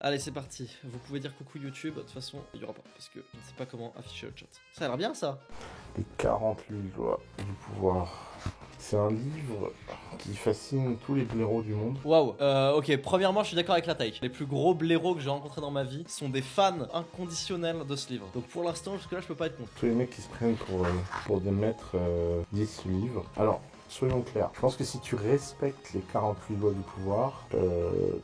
Allez, c'est parti. Vous pouvez dire coucou YouTube. De toute façon, il n'y aura pas. Parce que je ne sais pas comment afficher le chat. Ça a l'air bien, ça. Les 48 lois du pouvoir. C'est un livre qui fascine tous les blaireaux du monde. Waouh. Ok, premièrement, je suis d'accord avec la taille. Les plus gros blaireaux que j'ai rencontrés dans ma vie sont des fans inconditionnels de ce livre. Donc pour l'instant, jusque-là, je peux pas être contre. Tous les mecs qui se prennent pour des maîtres disent ce livre. Alors, soyons clairs. Je pense que si tu respectes les 48 lois du pouvoir,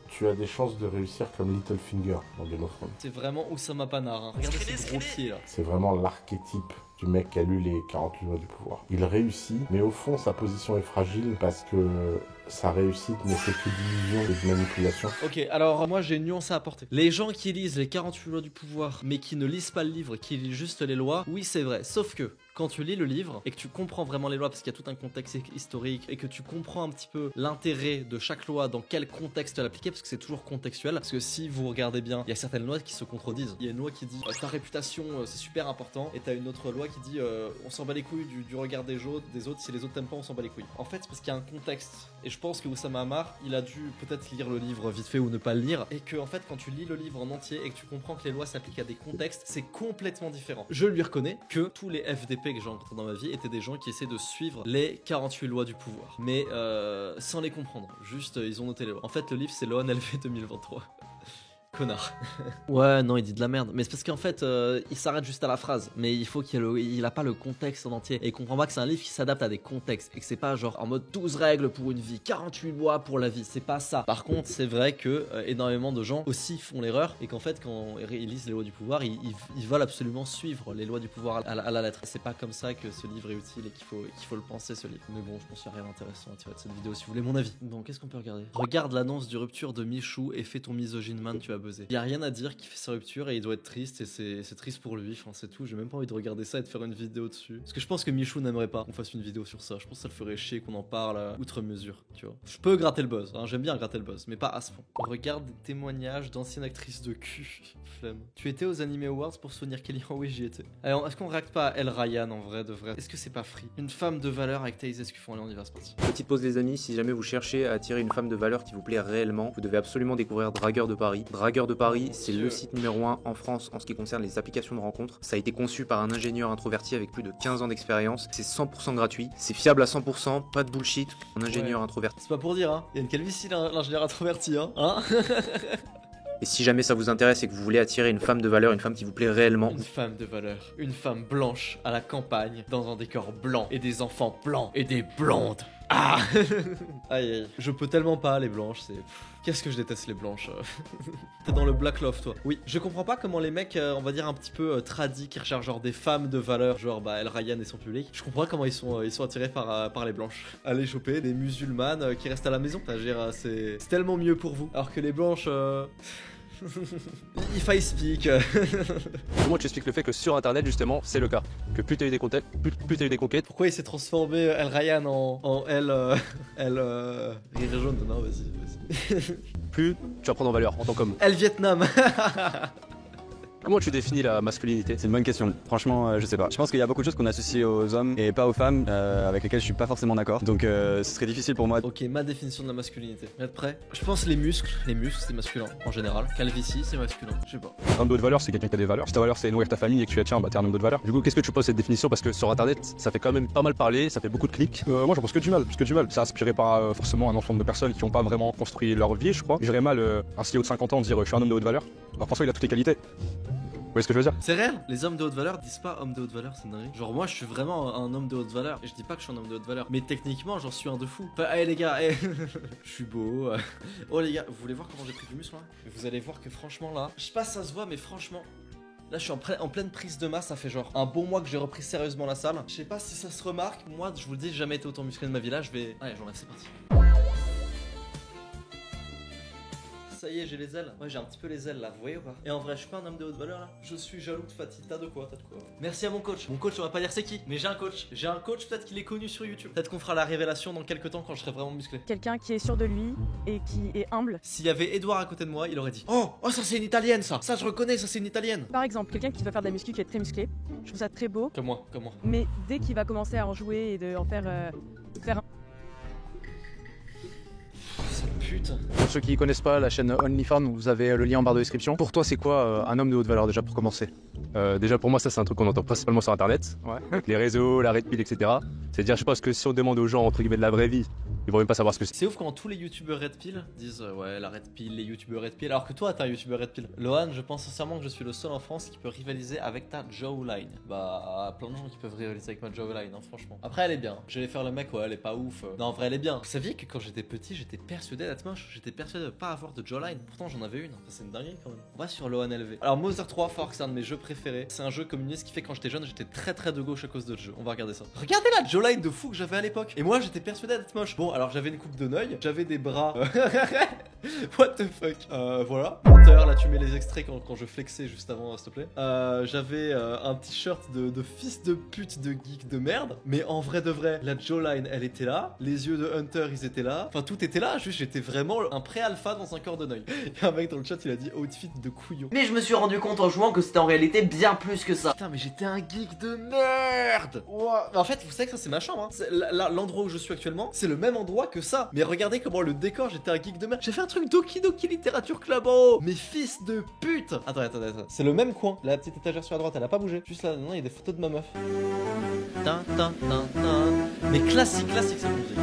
tu as des chances de réussir comme Littlefinger dans Game of Thrones. C'est vraiment Oussama Panar. Hein. Regardez ces gros pieds là. C'est vraiment l'archétype du mec qui a lu les 48 lois du pouvoir. Il réussit, mais au fond, sa position est fragile parce que sa réussite n'est que d'illusion et de manipulation. Ok, alors moi j'ai une nuance à apporter. Les gens qui lisent les 48 lois du pouvoir, mais qui ne lisent pas le livre, qui lisent juste les lois, oui c'est vrai, sauf que quand tu lis le livre et que tu comprends vraiment les lois parce qu'il y a tout un contexte historique et que tu comprends un petit peu l'intérêt de chaque loi, dans quel contexte l'appliquer, parce que c'est toujours contextuel, parce que si vous regardez bien, il y a certaines lois qui se contredisent. Il y a une loi qui dit ta réputation c'est super important, et t'as une autre loi qui dit on s'en bat les couilles du regard des autres, si les autres t'aiment pas on s'en bat les couilles. En fait c'est parce qu'il y a un contexte, et je pense que Oussama Ammar il a dû peut-être lire le livre vite fait ou ne pas le lire, et que en fait quand tu lis le livre en entier et que tu comprends que les lois s'appliquent à des contextes, c'est complètement différent. Je lui reconnais que tous les FDP que j'ai rencontrés dans ma vie étaient des gens qui essaient de suivre les 48 lois du pouvoir, mais sans les comprendre, juste ils ont noté les lois. En fait le livre c'est l'ONLV 2023. Connard. Ouais, non, il dit de la merde. Mais c'est parce qu'en fait, il s'arrête juste à la phrase. Mais il faut il a pas le contexte en entier. Et il comprend pas que c'est un livre qui s'adapte à des contextes. Et que c'est pas genre en mode 12 règles pour une vie, 48 lois pour la vie. C'est pas ça. Par contre, c'est vrai que énormément de gens aussi font l'erreur. Et qu'en fait, quand ils lisent les lois du pouvoir, ils veulent absolument suivre les lois du pouvoir à la lettre. Et c'est pas comme ça que ce livre est utile et qu'il faut le penser, ce livre. Mais bon, je pense qu'il n'y a rien d'intéressant à tirer de cette vidéo si vous voulez mon avis. Bon, qu'est-ce qu'on peut regarder? Regarde l'annonce du rupture de Michou et fais ton misogyne man, tu vas buzzer. Y a rien à dire qu'il fait sa rupture et il doit être triste, et c'est triste pour lui, enfin c'est tout. J'ai même pas envie de regarder ça et de faire une vidéo dessus, parce que je pense que Michou n'aimerait pas qu'on fasse une vidéo sur ça. Je pense que ça le ferait chier qu'on en parle outre mesure, tu vois. Je peux gratter le buzz, hein, j'aime bien gratter le buzz, mais pas à ce point. Regarde des témoignages d'anciennes actrices de cul. Flemme. Tu étais aux Anime Awards pour soutenir Kelly? Oh oui, j'y étais. Alors est-ce qu'on réacte pas à El Ryan en vrai de vrai? Est-ce que c'est pas free? Une femme de valeur avec Thaïs Escufon, allez on y va, c'est parti. Petite pause les amis, si jamais vous cherchez à attirer une femme de valeur qui vous plaît réellement, vous devez absolument découvrir Dragueur de Paris. Dragueur de Paris, c'est le site numéro 1 en France en ce qui concerne les applications de rencontres. Ça a été conçu par un ingénieur introverti avec plus de 15 ans d'expérience. C'est 100% gratuit, c'est fiable à 100%, pas de bullshit. Un ingénieur introverti. C'est pas pour dire, hein. Il y a une calvitie l'ingénieur introverti, hein. Et si jamais ça vous intéresse et que vous voulez attirer une femme de valeur, une femme qui vous plaît réellement, une femme de valeur, une femme blanche à la campagne, dans un décor blanc, et des enfants blancs, et des blondes. Ah. Aïe aïe, je peux tellement pas les blanches, c'est... Qu'est-ce que je déteste les blanches. T'es dans le black love toi. Oui, je comprends pas comment les mecs, on va dire un petit peu tradis, qui recherchent genre des femmes de valeur, genre El Ryan et son public. Je comprends pas comment ils sont attirés par les blanches. Allez choper des musulmanes qui restent à la maison. C'est tellement mieux pour vous. Alors que les blanches... If I speak. Comment tu expliques le fait que sur internet justement c'est le cas? Que plus t'as eu des conquêtes, plus t'as eu des conquêtes. Pourquoi il s'est transformé El Ryan en rire jaune? Non vas-y. Plus tu vas prendre en valeur en tant qu'homme. El Vietnam. Comment tu définis la masculinité? C'est une bonne question. Franchement, je sais pas. Je pense qu'il y a beaucoup de choses qu'on associe aux hommes et pas aux femmes, avec lesquelles je suis pas forcément d'accord. Donc, ce serait difficile pour moi. Ok, ma définition de la masculinité. Vous êtes prêts? Je pense les muscles c'est masculin en général. Calvitie, c'est masculin. Je sais pas. Un homme de haute valeur, c'est quelqu'un qui a des valeurs. Si ta valeur c'est nourrir ta famille et que tu es tiens, bah t'es un homme de haute valeur. Du coup, qu'est-ce que tu poses cette définition? Parce que sur internet, ça fait quand même pas mal parler, ça fait beaucoup de clics. Moi, j'en pense que du mal, C'est inspiré par forcément un ensemble de personnes qui ont pas vraiment construit leur vie, je crois. J'irais mal un CEO de 50 ans dire je suis un homme de haute valeur. Alors François, il a toutes les qualités. Vous voyez ce que je veux dire? C'est réel. Les hommes de haute valeur disent pas homme de haute valeur, c'est une dinguerie. Genre moi je suis vraiment un homme de haute valeur. Et je dis pas que je suis un homme de haute valeur, mais techniquement j'en suis un de fou. Enfin, hey les gars, je suis beau. Oh les gars, vous voulez voir comment j'ai pris du muscle là? Vous allez voir que franchement là, je sais pas si ça se voit mais franchement là je suis en pleine prise de masse. Ça fait genre un bon mois que j'ai repris sérieusement la salle. Je sais pas si ça se remarque. Moi je vous le dis, j'ai jamais été autant musclé de ma vie. Là je vais... Allez j'enlève, c'est parti. Ça y est, j'ai les ailes. Ouais, j'ai un petit peu les ailes là, vous voyez ou pas? Et en vrai, je suis pas un homme de haute valeur là. Je suis jaloux de Fatih. T'as de quoi? Merci à mon coach. Mon coach, on va pas dire c'est qui, mais j'ai un coach. J'ai un coach, peut-être qu'il est connu sur YouTube. Peut-être qu'on fera la révélation dans quelques temps quand je serai vraiment musclé. Quelqu'un qui est sûr de lui et qui est humble. S'il y avait Edouard à côté de moi, il aurait dit oh ça c'est une italienne ça. Ça je reconnais, ça c'est une italienne. Par exemple, quelqu'un qui va faire de la muscu qui est très musclé. Je trouve ça très beau. Comme moi. Mais dès qu'il va commencer à en jouer et de en faire un... Ça pue. pute. Pour ceux qui connaissent pas la chaîne OnlyFans, vous avez le lien en barre de description. Pour toi, c'est quoi un homme de haute valeur déjà pour commencer? Déjà pour moi ça c'est un truc qu'on entend principalement sur internet, avec les réseaux, la red pill, etc. C'est-à-dire je pense que si on demande aux gens entre guillemets de la vraie vie, ils vont même pas savoir ce que c'est. C'est ouf quand tous les youtubeurs red pill disent ouais la red pill, les youtubeurs red pill, alors que toi t'es un youtubeur red pill. Lohan, je pense sincèrement que je suis le seul en France qui peut rivaliser avec ta jawline. Bah plein de gens qui peuvent rivaliser avec ma jawline, hein, franchement. Après elle est bien, je vais faire le mec, ouais elle est pas ouf. Non en vrai elle est bien. Vous saviez que quand j'étais petit j'étais persuadé d'être moche, j'étais persuadé de pas avoir de jawline, pourtant j'en avais une, ça c'est une dinguerie quand même. On va sur Lohan LV. Alors Mother 3 Fork c'est un de mes jeux préférés, c'est un jeu communiste qui fait quand j'étais jeune j'étais très de gauche à cause de ce jeu. On va regarder ça. Regardez la jawline de fou que j'avais à l'époque. Et moi j'étais persuadé d'être moche. Bon alors j'avais une coupe de Noël, j'avais des bras. What the fuck. Voilà. Menteur, là tu mets les extraits quand je flexais juste avant, s'il te plaît. J'avais un t-shirt de fils de pute de geek de merde. Mais en vrai de vrai, la jawline elle était là. Les yeux de Hunter ils étaient là. Enfin tout était là. Juste j'étais vraiment un pré-alpha dans un corps de Noël. Et un mec dans le chat il a dit outfit de couillon. Mais je me suis rendu compte en jouant que c'était en réalité bien plus que ça. Putain mais j'étais un geek de merde. Wow. En fait vous savez que ça c'est ma chambre, hein. L'endroit où je suis actuellement c'est le même endroit que ça. Mais regardez comment le décor, j'étais un geek de merde. J'ai fait un truc Doki Doki Littérature Club en haut. Mais fils de pute. Attends. C'est le même coin. La petite étagère sur la droite elle a pas bougé. Juste là non il y a des photos de ma meuf. Mais classique cette musique.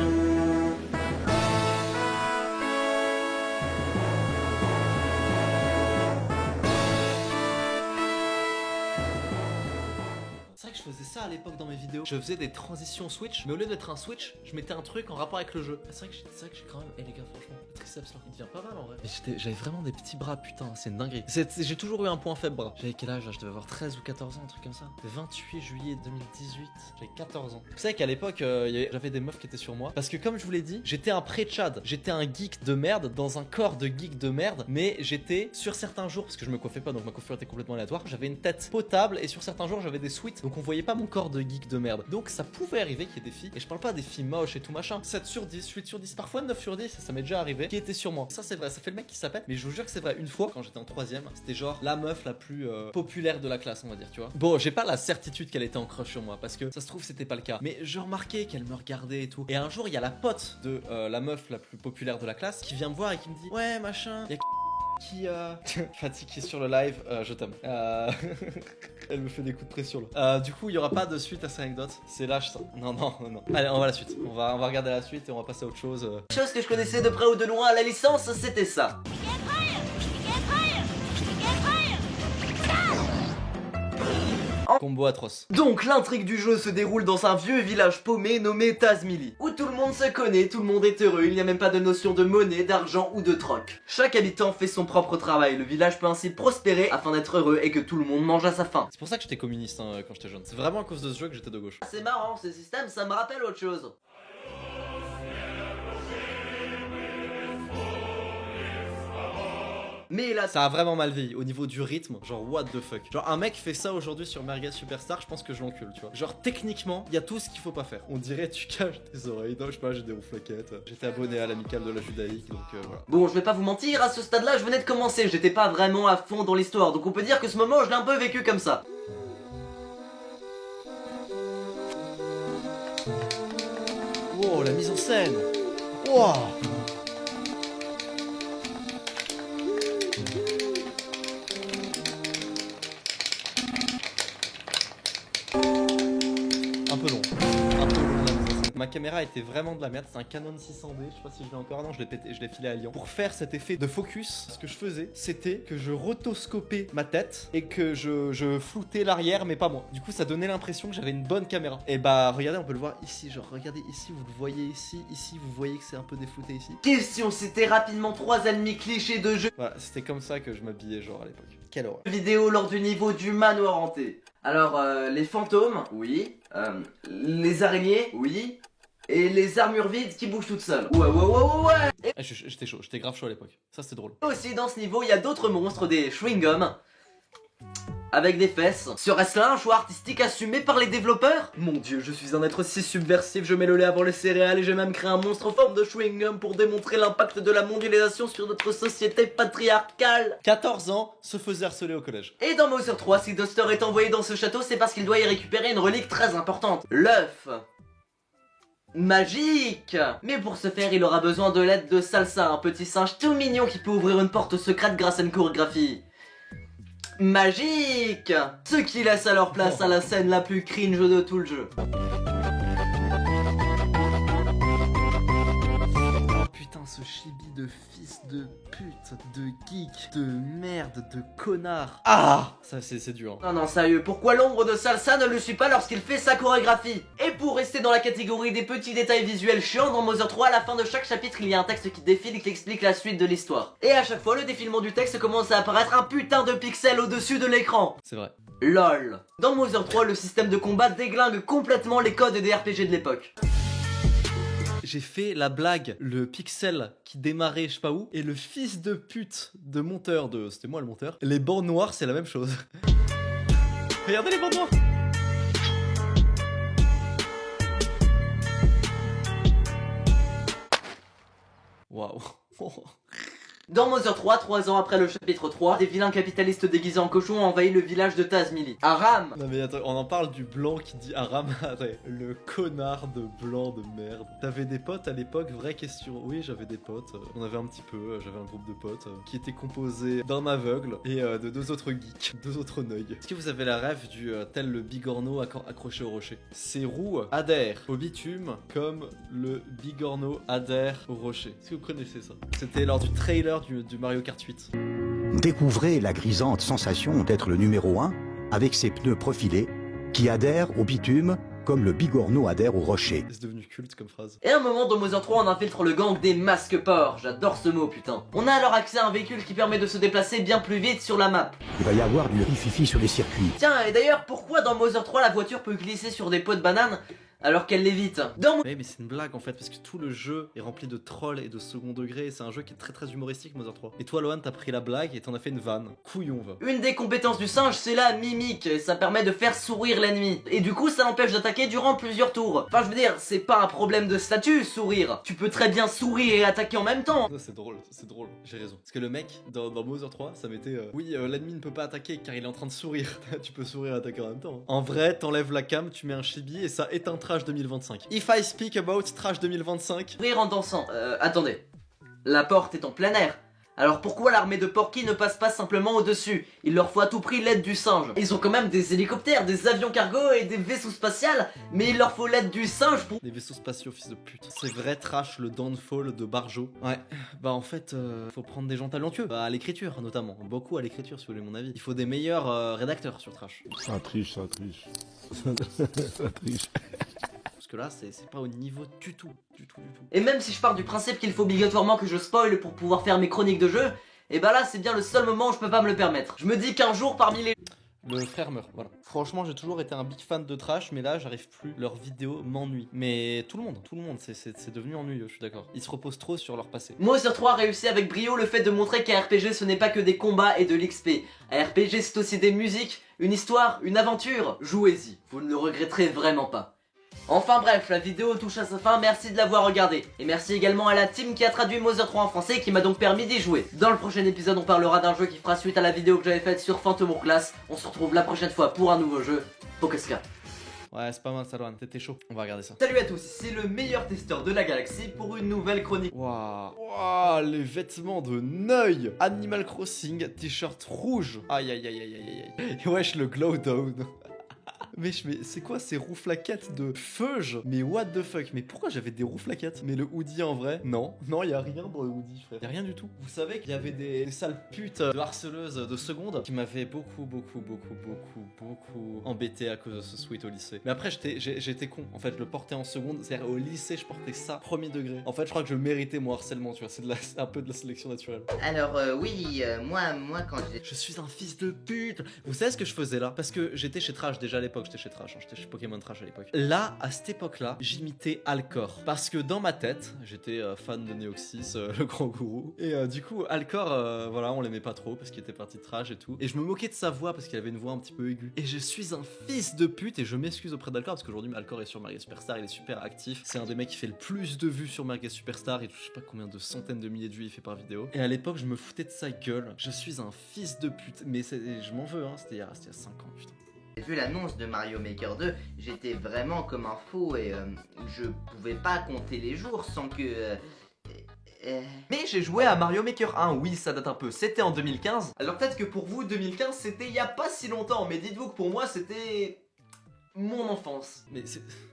Je faisais ça à l'époque dans mes vidéos. Je faisais des transitions Switch, mais au lieu d'être un Switch, je mettais un truc en rapport avec le jeu. C'est vrai que j'ai quand même. Eh les gars, franchement, le triceps là, il devient pas mal en vrai. Mais j'avais vraiment des petits bras, putain, c'est une dinguerie. J'ai toujours eu un point faible bras. J'avais quel âge là? Je devais avoir 13 ou 14 ans, un truc comme ça. Le 28 juillet 2018, j'avais 14 ans. Vous savez qu'à l'époque, j'avais des meufs qui étaient sur moi. Parce que comme je vous l'ai dit, j'étais un pré-Chad. J'étais un geek de merde dans un corps de geek de merde. Mais j'étais sur certains jours, parce que je me coiffais pas, donc ma coiffure était complètement aléatoire. J'avais une tête potable et sur certains jours, j'avais des sweats. Donc on voyait pas mon corps de geek de merde. Donc ça pouvait arriver qu'il y ait des filles, et je parle pas des filles moches et tout machin, 7 sur 10, 8 sur 10, parfois 9 sur 10, ça m'est déjà arrivé, qui était sur moi. Ça c'est vrai, ça fait le mec qui s'appelle, mais je vous jure que c'est vrai. Une fois, quand j'étais en 3ème, c'était genre la meuf la plus populaire de la classe, on va dire, tu vois. Bon, j'ai pas la certitude qu'elle était en crush sur moi, parce que ça se trouve c'était pas le cas, mais je remarquais qu'elle me regardait et tout. Et un jour, il y a la pote de la meuf la plus populaire de la classe qui vient me voir et qui me dit ouais machin, y a qui Fatih qui est sur le live, je t'aime. Elle me fait des coups de pression là. Du coup il y aura pas de suite à cette anecdote. C'est lâche ça. Non. Allez on va à la suite. On va regarder la suite et on va passer à autre chose. Chose que je connaissais de près ou de loin à la licence, c'était ça. Combo atroce. Donc l'intrigue du jeu se déroule dans un vieux village paumé nommé Tazmili, où tout le monde se connaît, tout le monde est heureux, il n'y a même pas de notion de monnaie, d'argent ou de troc. Chaque habitant fait son propre travail, le village peut ainsi prospérer afin d'être heureux et que tout le monde mange à sa faim. C'est pour ça que j'étais communiste hein, quand j'étais jeune. C'est vraiment à cause de ce jeu que j'étais de gauche. C'est marrant, ce système, ça me rappelle autre chose. Mais là, ça a vraiment mal vieilli au niveau du rythme. Genre, what the fuck. Genre, un mec fait ça aujourd'hui sur Merguez Superstar, je pense que je l'encule, tu vois. Genre, techniquement, il y a tout ce qu'il faut pas faire. On dirait, tu caches tes oreilles. Non, je sais pas, j'ai des rouflaquettes. J'étais abonné à l'amicale de la judaïque, donc voilà. Bon, je vais pas vous mentir, à ce stade-là, je venais de commencer. J'étais pas vraiment à fond dans l'histoire. Donc, on peut dire que ce moment, je l'ai un peu vécu comme ça. Wow, la mise en scène. Wow. Un peu long la mise en scène. Ma caméra était vraiment de la merde, c'est un Canon 600D, je sais pas si je l'ai encore, non je l'ai pété, je l'ai filé à Lyon. Pour faire cet effet de focus, ce que je faisais, c'était que je rotoscopais ma tête et que je floutais l'arrière mais pas moi. Du coup ça donnait l'impression que j'avais une bonne caméra. Et bah regardez, on peut le voir ici, genre regardez ici, vous le voyez ici vous voyez que c'est un peu déflouté ici. Question, c'était rapidement 3 ennemis clichés de jeu. Voilà, c'était comme ça que je m'habillais genre à l'époque. Quelle horreur. Vidéo lors du niveau du manoir hanté. Alors, les fantômes, oui. Les araignées, oui. Et les armures vides qui bougent toutes seules. Ouais. Et j'étais chaud, j'étais grave chaud à l'époque. Ça c'était drôle. aussi dans ce niveau, il y a d'autres monstres, des chewing-gums. Avec des fesses. Serait-ce là un choix artistique assumé par les développeurs? Mon dieu, je suis un être si subversif, je mets le lait avant les céréales et j'ai même créé un monstre en forme de chewing-gum pour démontrer l'impact de la mondialisation sur notre société patriarcale. 14 ans, se faisait harceler au collège. Et dans Mother 3, si Duster est envoyé dans ce château, c'est parce qu'il doit y récupérer une relique très importante. L'œuf. magique. Mais pour ce faire, il aura besoin de l'aide de Salsa, un petit singe tout mignon qui peut ouvrir une porte secrète grâce à une chorégraphie magique. Ce qui laisse alors place à la scène la plus cringe de tout le jeu. Oh putain, ce chibi de fils de pute, de geek, de merde, de connard. Ah, ça c'est dur. Non, non, sérieux, pourquoi l'ombre de Salsa ne le suit pas lorsqu'il fait sa chorégraphie? Et pour rester dans la catégorie des petits détails visuels chiants, dans Mother 3, à la fin de chaque chapitre, il y a un texte qui défile et qui explique la suite de l'histoire. Et à chaque fois, le défilement du texte commence à apparaître un putain de pixel au-dessus de l'écran. C'est vrai. LOL. Dans Mother 3, le système de combat déglingue complètement les codes des RPG de l'époque. J'ai fait la blague, le pixel qui démarrait je sais pas où, et le fils de pute de monteur de... C'était moi le monteur. Les bancs noirs, c'est la même chose. Regardez les bancs noirs. Waouh. Dans Mother 3, 3 ans après le chapitre 3, des vilains capitalistes déguisés en cochons ont envahi le village de Tazmily. Aram. Non mais attends, on en parle du blanc qui dit Aram. Attends, le connard de blanc de merde. T'avais des potes à l'époque? Vraie question. Oui, j'avais des potes. On avait un petit peu, j'avais un groupe de potes qui était composé d'un aveugle et de deux autres geeks, deux autres neuils. Est-ce que vous avez la rêve du tel le bigorneau accroché au rocher? Ses roues adhèrent au bitume comme le bigorneau adhère au rocher. Est-ce que vous connaissez ça? C'était lors du trailer du Mario Kart 8. Découvrez la grisante sensation d'être le numéro 1 avec ses pneus profilés qui adhèrent au bitume comme le bigorneau adhère au rocher. C'est devenu culte comme phrase. Et à un moment dans Mother 3, on infiltre le gang des masques porcs. J'adore ce mot, putain. On a alors accès à un véhicule qui permet de se déplacer bien plus vite sur la map. Il va y avoir du rififi sur les circuits. Tiens, et d'ailleurs, pourquoi dans Mother 3 la voiture peut glisser sur des pots de banane alors qu'elle l'évite? Mais c'est une blague en fait, parce que tout le jeu est rempli de trolls et de second degré. C'est un jeu qui est très humoristique, Mother 3. Et toi, Lohan, t'as pris la blague et t'en as fait une vanne. Couillon, va. Une des compétences du singe, c'est la mimique. Et ça permet de faire sourire l'ennemi. Et du coup, ça l'empêche d'attaquer durant plusieurs tours. Enfin, je veux dire, c'est pas un problème de statut, sourire. Tu peux très bien sourire et attaquer en même temps. C'est drôle, j'ai raison. Parce que le mec, dans Mother 3, ça mettait oui, l'ennemi ne peut pas attaquer car il est en train de sourire. Tu peux sourire et attaquer en même temps. Hein. En vrai, t'enlèves la cam, tu mets un chibi et ça éteint Trash 2025. If I speak about Trash 2025. Rire en dansant. Attendez. La porte est en plein air. Alors pourquoi l'armée de Porky ne passe pas simplement au-dessus? Il leur faut à tout prix l'aide du singe. Ils ont quand même des hélicoptères, des avions cargo et des vaisseaux spatials, mais il leur faut l'aide du singe pour... Des vaisseaux spatiaux, fils de pute. C'est vrai Trash, le downfall de Barjo. Ouais, bah en fait, faut prendre des gens talentueux. Bah à l'écriture notamment, beaucoup à l'écriture si vous voulez mon avis. Il faut des meilleurs rédacteurs sur Trash. Ça triche. Ça triche. Que là c'est pas au niveau du tout. Et même si je pars du principe qu'il faut obligatoirement que je spoil pour pouvoir faire mes chroniques de jeu, et bah là c'est bien le seul moment où je peux pas me le permettre. Je me dis qu'un jour parmi les... Le frère meurt, voilà. Franchement, j'ai toujours été un big fan de Trash, mais là, j'arrive plus. Leurs vidéos m'ennuient. Mais tout le monde, c'est devenu ennuyeux, je suis d'accord. Ils se reposent trop sur leur passé. Mother 3 a réussi avec brio le fait de montrer qu'un RPG ce n'est pas que des combats et de l'XP. Un RPG c'est aussi des musiques, une histoire, une aventure. Jouez-y, vous ne le regretterez vraiment pas. Enfin bref, la vidéo touche à sa fin, merci de l'avoir regardé. Et merci également à la team qui a traduit Mother 3 en français et qui m'a donc permis d'y jouer. Dans le prochain épisode, on parlera d'un jeu qui fera suite à la vidéo que j'avais faite sur Phantom Hourglass. On se retrouve la prochaine fois pour un nouveau jeu, Pokeska. Ouais, c'est pas mal, Salwan, t'étais chaud. On va regarder ça. Salut à tous, c'est le meilleur testeur de la galaxie pour une nouvelle chronique. Waouh, les vêtements de Neuil. Animal Crossing, t-shirt rouge. Aïe. Et wesh, le glow down. Mais c'est quoi ces rouflaquettes de feuge? Mais what the fuck? Mais pourquoi j'avais des rouflaquettes? Mais le hoodie en vrai? Non, y a rien dans le hoodie, frère. Y a rien du tout. Vous savez qu'il y avait des sales putes de harceleuses de seconde qui m'avaient beaucoup embêté à cause de ce sweat au lycée. Mais après, j'étais con. En fait, je le portais en seconde. C'est-à-dire au lycée, je portais ça premier degré. En fait, je crois que je méritais mon harcèlement, tu vois. C'est un peu de la sélection naturelle. Alors, oui, moi quand j'ai... Je suis un fils de pute. Vous savez ce que je faisais là? Parce que j'étais chez Trash déjà à l'époque. J'étais chez Trash, j'étais chez Pokémon Trash à l'époque. Là, à cette époque-là, j'imitais Alcor. Parce que dans ma tête, j'étais fan de Neoxys, le grand gourou. Et du coup, Alcor, voilà, on l'aimait pas trop parce qu'il était parti de Trash et tout. Et je me moquais de sa voix parce qu'il avait une voix un petit peu aiguë. Et je suis un fils de pute et je m'excuse auprès d'Alcor parce qu'aujourd'hui, Alcor est sur Merguez Superstar, il est super actif. C'est un des mecs qui fait le plus de vues sur Merguez Superstar. Et je sais pas combien de centaines de milliers de vues il fait par vidéo. Et à l'époque, je me foutais de sa gueule. Je suis un fils de pute. Mais je m'en veux, hein, c'était il y a 5 ans, putain. J'ai vu l'annonce de Mario Maker 2, j'étais vraiment comme un fou et je pouvais pas compter les jours sans que... Mais j'ai joué à Mario Maker 1, oui ça date un peu, c'était en 2015. Alors peut-être que pour vous 2015 c'était il y a pas si longtemps, mais dites-vous que pour moi c'était... mon enfance. Mais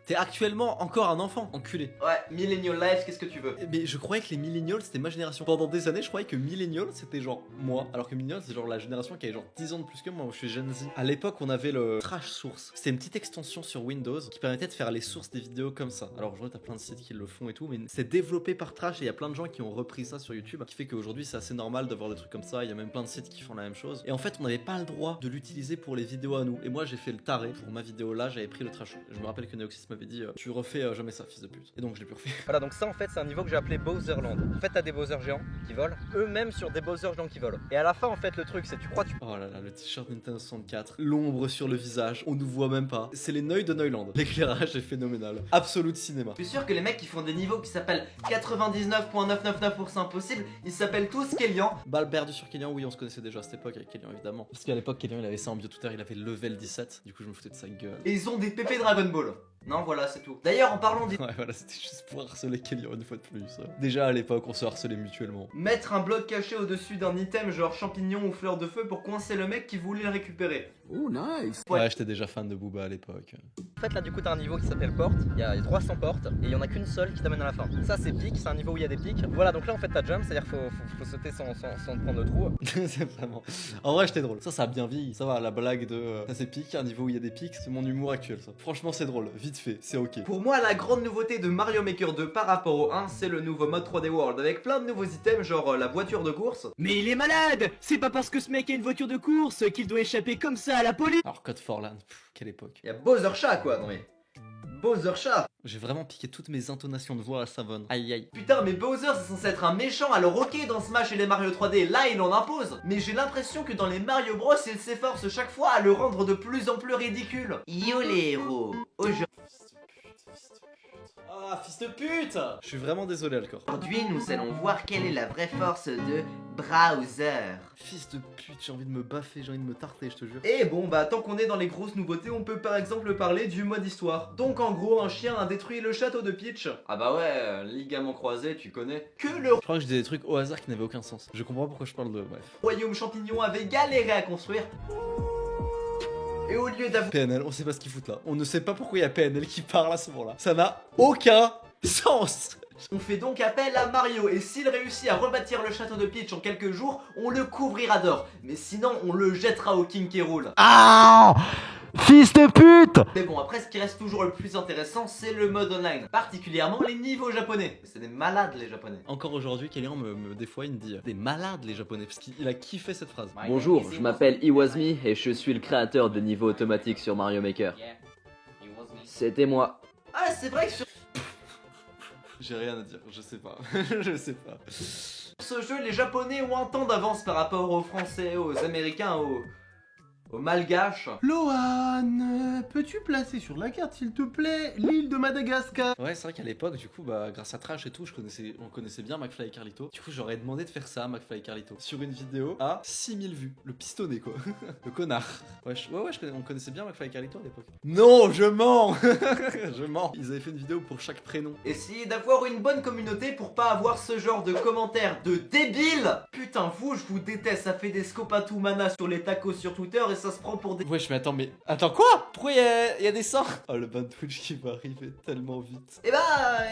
t'es actuellement encore un enfant, enculé. Ouais, Millennial Life, qu'est-ce que tu veux? Mais je croyais que les millennials c'était ma génération. Pendant des années, je croyais que millennials c'était genre moi. Alors que millennials c'est genre la génération qui avait genre 10 ans de plus que moi. Je suis Gen Z. À l'époque, on avait le Trash Source. C'était une petite extension sur Windows qui permettait de faire les sources des vidéos comme ça. Alors aujourd'hui, t'as plein de sites qui le font et tout, mais c'est développé par Trash et il y a plein de gens qui ont repris ça sur YouTube. Qui fait qu'aujourd'hui, c'est assez normal d'avoir des trucs comme ça. Il y a même plein de sites qui font la même chose. Et en fait, on n'avait pas le droit de l'utiliser pour les vidéos à nous. Et moi, j'ai fait le taré. Pour ma vidéo là, j'avais pris le Trash. Je me rappelle que Neoxys m'avait dit tu refais jamais ça, fils de pute. Et donc je l'ai plus refait. Voilà, donc ça en fait c'est un niveau que j'ai appelé Bowserland. En fait t'as des Bowser géants qui volent, eux-mêmes sur des Bowser géants qui volent. Et à la fin en fait le truc c'est tu crois tu... Oh là là, le t-shirt Nintendo 64, l'ombre sur le visage, on nous voit même pas. C'est les Neuils de Neuland. L'éclairage est phénoménal. Absolu cinéma. Je suis sûr que les mecs qui font des niveaux qui s'appellent 99,999% impossible, ils s'appellent tous Kélian. Balle perdu sur Kélian, oui on se connaissait déjà à cette époque avec Kélian évidemment. Parce qu'à l'époque Kélian il avait ça en bio-tuteur, il avait level 17, du coup je me foutais de sa gueule. Et ils ont des pépés Dragon Ball. Non, voilà, c'est tout. D'ailleurs, en parlant des... Ouais, voilà, c'était juste pour harceler Kélian une fois de plus. Déjà à l'époque, on se harcelait mutuellement. Mettre un bloc caché au-dessus d'un item genre champignon ou fleur de feu pour coincer le mec qui voulait le récupérer. Oh, nice. Ouais, j'étais déjà fan de Booba à l'époque. En fait là du coup t'as un niveau qui s'appelle porte, il y a 300 portes et il y en a qu'une seule qui t'amène à la fin. Ça c'est pic, c'est un niveau où il y a des pics. Voilà donc là en fait t'as jump, c'est-à-dire faut sauter sans te prendre de trou. C'est vraiment... En vrai j'étais drôle, ça a bien vieilli, ça va, la blague de... ça c'est pic, un niveau où il y a des pics, c'est mon humour actuel ça. Franchement c'est drôle, vite fait, c'est ok. Pour moi la grande nouveauté de Mario Maker 2 par rapport au 1, c'est le nouveau mode 3D World avec plein de nouveaux items genre la voiture de course. Mais il est malade! C'est pas parce que ce mec a une voiture de course qu'il doit échapper comme ça à la police! Alors Code for Land, quelle époque. Y'a Bowser Chat quoi, non mais... Bowser Chat. J'ai vraiment piqué toutes mes intonations de voix à Savon. Aïe aïe. Putain mais Bowser c'est censé être un méchant, alors ok dans Smash et les Mario 3D, là il en impose. Mais j'ai l'impression que dans les Mario Bros il s'efforce chaque fois à le rendre de plus en plus ridicule. Yo les héros, Ah, fils de pute! Je suis vraiment désolé, Alcor. aujourd'hui nous allons voir quelle est la vraie force de Browser. Fils de pute, j'ai envie de me baffer, j'ai envie de me tarter, je te jure. Et bon bah tant qu'on est dans les grosses nouveautés, on peut par exemple parler du mode histoire. Donc en gros un chien a détruit le château de Peach. Ah bah ouais, ligament croisé, tu connais. Que le Je crois que je disais des trucs au hasard qui n'avaient aucun sens. Je comprends pas pourquoi je parle de... Bref. royaume champignon avait galéré à construire. Et au lieu d'avoir... PNL, on sait pas ce qu'ils foutent là. On ne sait pas pourquoi il y a PNL qui parle à ce moment-là. Ça n'a aucun sens. On fait donc appel à Mario et s'il réussit à rebâtir le château de Peach en quelques jours, on le couvrira d'or. Mais sinon, on le jettera au King K. Rool. Ah! Fils de pute! Mais bon, après, ce qui reste toujours le plus intéressant, c'est le mode online. Particulièrement les niveaux japonais. C'est des malades, les japonais. Encore aujourd'hui, Kélian des fois, il me dit des malades les japonais, parce qu'il a kiffé cette phrase. Bonjour, je m'appelle Iwasmi et je suis le créateur de niveaux automatiques sur Mario Maker. C'était moi. Ah, c'est vrai que sur J'ai rien à dire, je sais pas. Je sais pas. ce jeu, les japonais ont un temps d'avance par rapport aux français, aux américains, aux malgaches. Lohan, peux-tu placer sur la carte, s'il te plaît, l'île de Madagascar? Ouais, c'est vrai qu'à l'époque, du coup, bah, grâce à Trash et tout, on connaissait bien McFly et Carlito. Du coup, j'aurais demandé de faire ça, McFly et Carlito, sur une vidéo à 6000 vues. Le pistonné, quoi. Le connard. Ouais, on connaissait bien McFly et Carlito à l'époque. Non, je mens. Je mens. Ils avaient fait une vidéo pour chaque prénom. Essayez d'avoir une bonne communauté pour pas avoir ce genre de commentaires de débiles. Putain, vous, je vous déteste, ça fait des scopatou mana sur les tacos sur Twitter et ça se prend pour des... Wesh, mais attends, quoi? Pourquoi il y a des sangs? Oh, le ban Twitch qui va arriver tellement vite. Et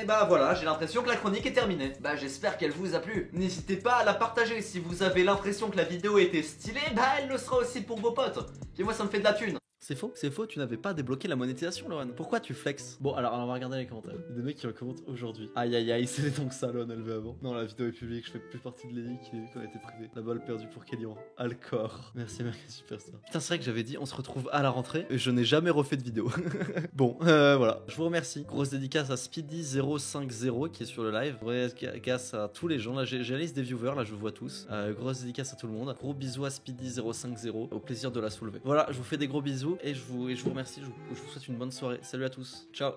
bah voilà, j'ai l'impression que la chronique est terminée. Bah j'espère qu'elle vous a plu. N'hésitez pas à la partager si vous avez l'impression que la vidéo était stylée, bah elle le sera aussi pour vos potes. Et moi ça me fait de la thune. C'est faux, tu n'avais pas débloqué la monétisation, Lohan. Pourquoi tu flexes? Bon, alors on va regarder les commentaires. Il y a des mecs qui commentent aujourd'hui. Aïe aïe aïe, c'est les dons que ça, Lohan, elle veut avant. Non, la vidéo est publique, je fais plus partie de l'élite qu'on a été privé. La balle perdue pour Kélian. Alcor. Merci, Superstar. Putain, c'est vrai que j'avais dit, on se retrouve à la rentrée et je n'ai jamais refait de vidéo. Bon, voilà. Je vous remercie. Grosse dédicace à Speedy050 qui est sur le live. Grosse dédicace à tous les gens. Là, j'ai la liste des viewers, là, je vous vois tous. Grosse dédicace à tout le monde. Gros bisous à Speedy050. Au plaisir de la soulever. Voilà, je vous fais des gros bisous. Et je vous remercie, je vous souhaite une bonne soirée. Salut à tous, ciao.